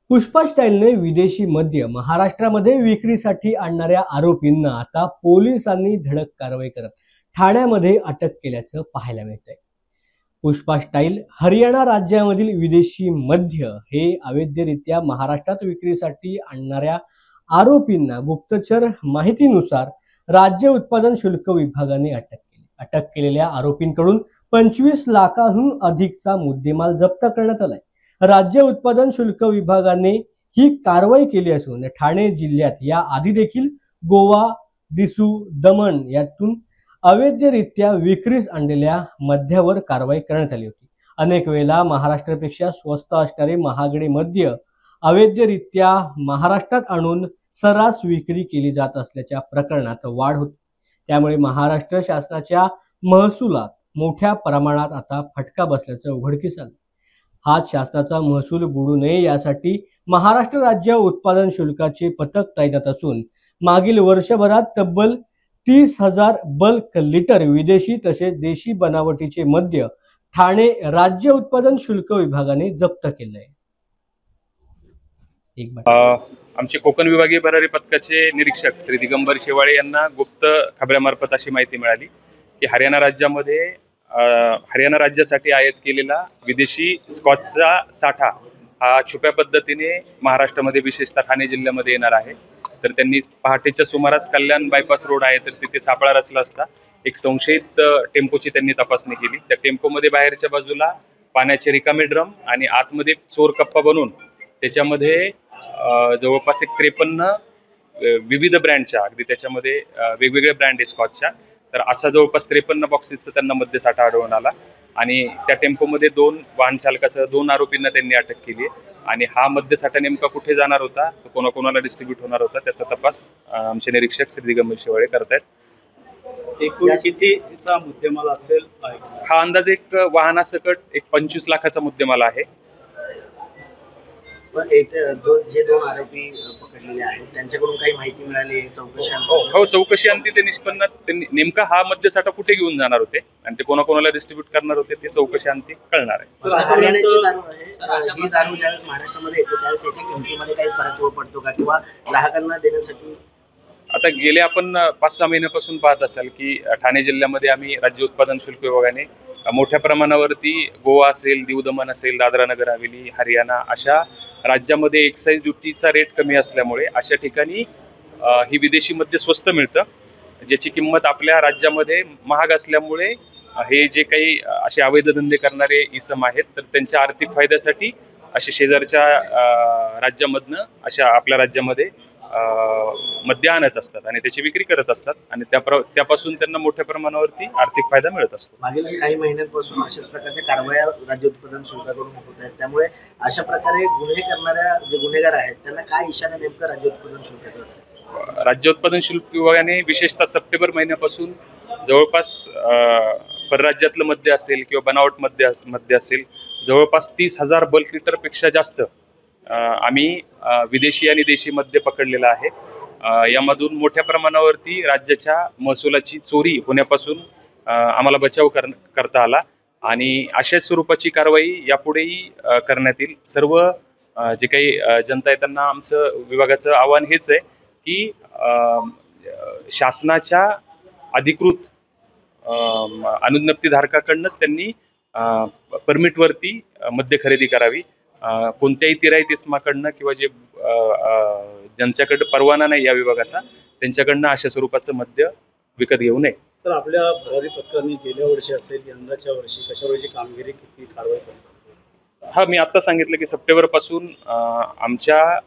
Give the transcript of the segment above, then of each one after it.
पुष्पा स्टाईलने विदेशी मद्य महाराष्ट्रामध्ये विक्रीसाठी आणणाऱ्या आरोपींना आता पोलिसांनी धडक कारवाई करत ठाण्यामध्ये अटक केल्याचं पाहायला मिळतंय। पुष्पा स्टाईल हरियाणा राज्यामधील विदेशी मद्य हे अवैधरित्या महाराष्ट्रात विक्रीसाठी आणणाऱ्या आरोपींना गुप्तचर माहितीनुसार राज्य उत्पादन शुल्क विभागाने अटक केली। अटक केलेल्या आरोपींकडून 25 लाखांहून अधिकचा मुद्देमाल जप्त करण्यात आलाय। राज्य उत्पादन शुल्क विभागाने ही कारवाई केली असून ठाणे जिल्ह्यात या आधी देखील गोवा, दिसू, दमण यातून अवैधरित्या विक्रीस आणलेल्या मद्यावर कारवाई करण्यात आली होती। अनेक वेळेला महाराष्ट्रापेक्षा स्वस्त असणारे महागडे मद्य अवैधरित्या महाराष्ट्रात आणून सर्रास विक्री केली जात असल्याच्या प्रकरणात वाढ होती। त्यामुळे महाराष्ट्र शासनाच्या महसुलात मोठ्या प्रमाणात आता फटका बसल्याचं उघडकीस आलं। हाच शासनाचा महसूल बुडू नये यासाठी महाराष्ट्र राज्य उत्पादन शुल्काचे पथक तैनात असून मागील वर्षभरात तब्बल 30,000 बल्क लिटर विदेशी तसेच देशी बनावटीचे मद्य ठाणे राज्य उत्पादन शुल्क विभागाने जप्त केले आहे। आमचे कोकण विभागीय भरारी पथकाचे निरीक्षक श्री दिगंबर शेवाळे यांना गुप्त खबऱ्यामार्फत अशी माहिती मिळाली की हरियाणा राज्यासाठी आयात केलेला विदेशी स्कॉचचा साठा हा छुप्या पद्धतीने महाराष्ट्रामध्ये विशेषतः ठाणे जिल्ह्यामध्ये येणार आहे। तर त्यांनी पहाटेच्या सुमारास कल्याण बायपास रोड आहे तर तिथे सापळा रचला असता एक संशयित टेम्पोची त्यांनी तपासणी केली। त्या टेम्पोमध्ये बाहेरच्या बाजूला पाण्याचे रिकामे ड्रम आणि आतमध्ये चोर कप्पा बनवून त्याच्यामध्ये जवळपास 53 विविध ब्रँडच्या अगदी त्याच्यामध्ये वेगवेगळे ब्रँड आहे स्कॉचच्या। तर असा जवळपास 53 बॉक्सेसचा त्यांना मद्यसाठा आढळून आला आणि त्या टेम्पोमध्ये 2 वाहन चालकासह 2 आरोपींना त्यांनी अटक केली आहे। आणि हा मद्यसाठा नेमका कुठे जाणार होता, कोणाकोणाला डिस्ट्रीब्यूट होणार होता त्याचा तपास आमचे निरीक्षक श्री दिगंबर शेवाळे करतायत। एकूण कितीचा मुद्देमाल असेल? हा अंदाज एक वाहनासकट 25 लाखाचा मुद्देमाल आहे। जे 2 आरोपी पकडलेले आहेत त्यांच्याकडून काही माहिती मिळाली चौकशी? हो, चौकशी अंती ते निष्पन्नात नेमका हा मद्यसाठा कुठे घेऊन जाणार होते आणि ते कोणाकोणाला डिस्ट्रीब्यूट करणार होते ते चौकशी अंती कळणार आहे। हरियाणाची दारू आहे, ही दारू ज्यावेळेस महाराष्ट्रामध्ये येते त्यावेळेस याच्या किमतीमध्ये काही फरक पडतो का किंवा ग्राहकांना देण्यासाठी? आता गेले आपण 5-6 महिन्यापासून पाहत असाल की ठाणे जिल्ह्यामध्ये आम्ही राज्य उत्पादन शुल्क विभागाने मोठ्या प्रमाणावरती गोवा असेल, दीव दमण असेल, दादरा नगर हवेली, हरियाणा अशा राज्यामध्ये एक्साईज ड्युटीचा रेट कमी असल्यामुळे अशा ठिकाणी ही विदेशी मद्य स्वस्त मिळतं, ज्याची किंमत आपल्या राज्यामध्ये महाग असल्यामुळे हे जे काही असे अवैध धंदे करणारे इसम आहेत तर त्यांच्या आर्थिक फायद्यासाठी असे शेजारच्या राज्यामधनं अशा आपल्या राज्यामध्ये मद्य आणत असतात आणि त्याची विक्री करत असतात आणि त्यापासून त्यांना मोठ्या प्रमाणावरती आर्थिक फायदा मिळत असतो। मागील काही महिन्यांपासून अशाच प्रकारच्या कारवाया राज्य उत्पादन शुल्काकडून होत आहेत, त्यामुळे अशा प्रकारे गुन्हे करणाऱ्या जे गुन्हेगार आहेत त्यांना काय इशारा नेमका राज्य उत्पादन शुल्काचा असेल? राज्य उत्पादन शुल्क विभागाने विशेषतः सप्टेंबर महिन्यापासून जवळपास परराज्यातलं मद्य असेल किंवा बनावट मद्य असेल जवळपास 30,000 बल्क लिटर पेक्षा जास्त आम्ही विदेशी आणि देशी मद्य पकडलेला आहे। यामधून मोठ्या प्रमाणावरती राज्याच्या महसुलाची चोरी होण्यापासून आम्हाला बचाव करता आला आणि अशा स्वरूपाची कारवाई यापुढेही करण्यात येईल। सर्व जे काही जनता आहे त्यांना आमचं विभागाचं आव्हान हेच आहे की शासनाच्या अधिकृत अनुज्ञप्तीधारकाकडूनच त्यांनी परमिटवरती मद्य खरेदी करावी। कोणत्याही तिराईत इस्माकडनं किंवा जे ज्यांच्याकडे परवाना नाही या विभागाचा त्यांच्याकडनं अशा स्वरूपाचं मद्य विकत घेऊ नये। सर, आपल्या भरारी पथकाने गेल्या वर्षी असेल यंदाच्या वर्षी कशावरची कामगिरी किती कारवाई करतात? हा, मी आता सांगितलं की सप्टेंबर पासून आमच्या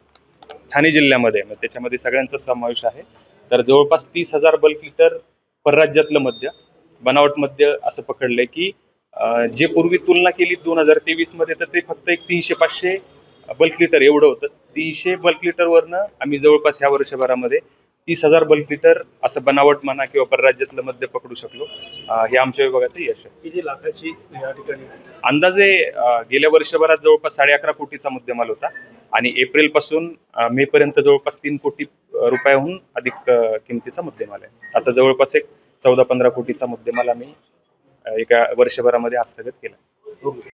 ठाणे जिल्ह्यामध्ये त्याच्यामध्ये सगळ्यांचा समावेश आहे तर जवळपास 30,000 बल्क लिटर परराज्यातलं मद्य बनावट मद्य असं पकडलंय की जे पूर्वी तुलना केली 2023 मध्ये तर ते फक्त एक 300-500 बल्क लिटर एवढं होतं। 300 बल्क लिटरवरनं आम्ही जवळपास ह्या वर्षभरामध्ये 30,000 बल्क लिटर असं बनावट म्हणा किंवा परराज्यातलं मद्य पकडू शकलो। हे आमच्या विभागाचं यश आहे। किती लाखाची या ठिकाणी अंदाजे गेल्या वर्षभरात जवळपास 11.5 कोटीचा मुद्देमाल होता आणि एप्रिल पासून मे पर्यंत जवळपास 3 कोटी रुपयाहून अधिक किमतीचा मुद्देमाल आहे। असं जवळपास एक 14-15 कोटीचा मुद्देमाल आम्ही एका वर्षभरामध्ये हस्तगत केला।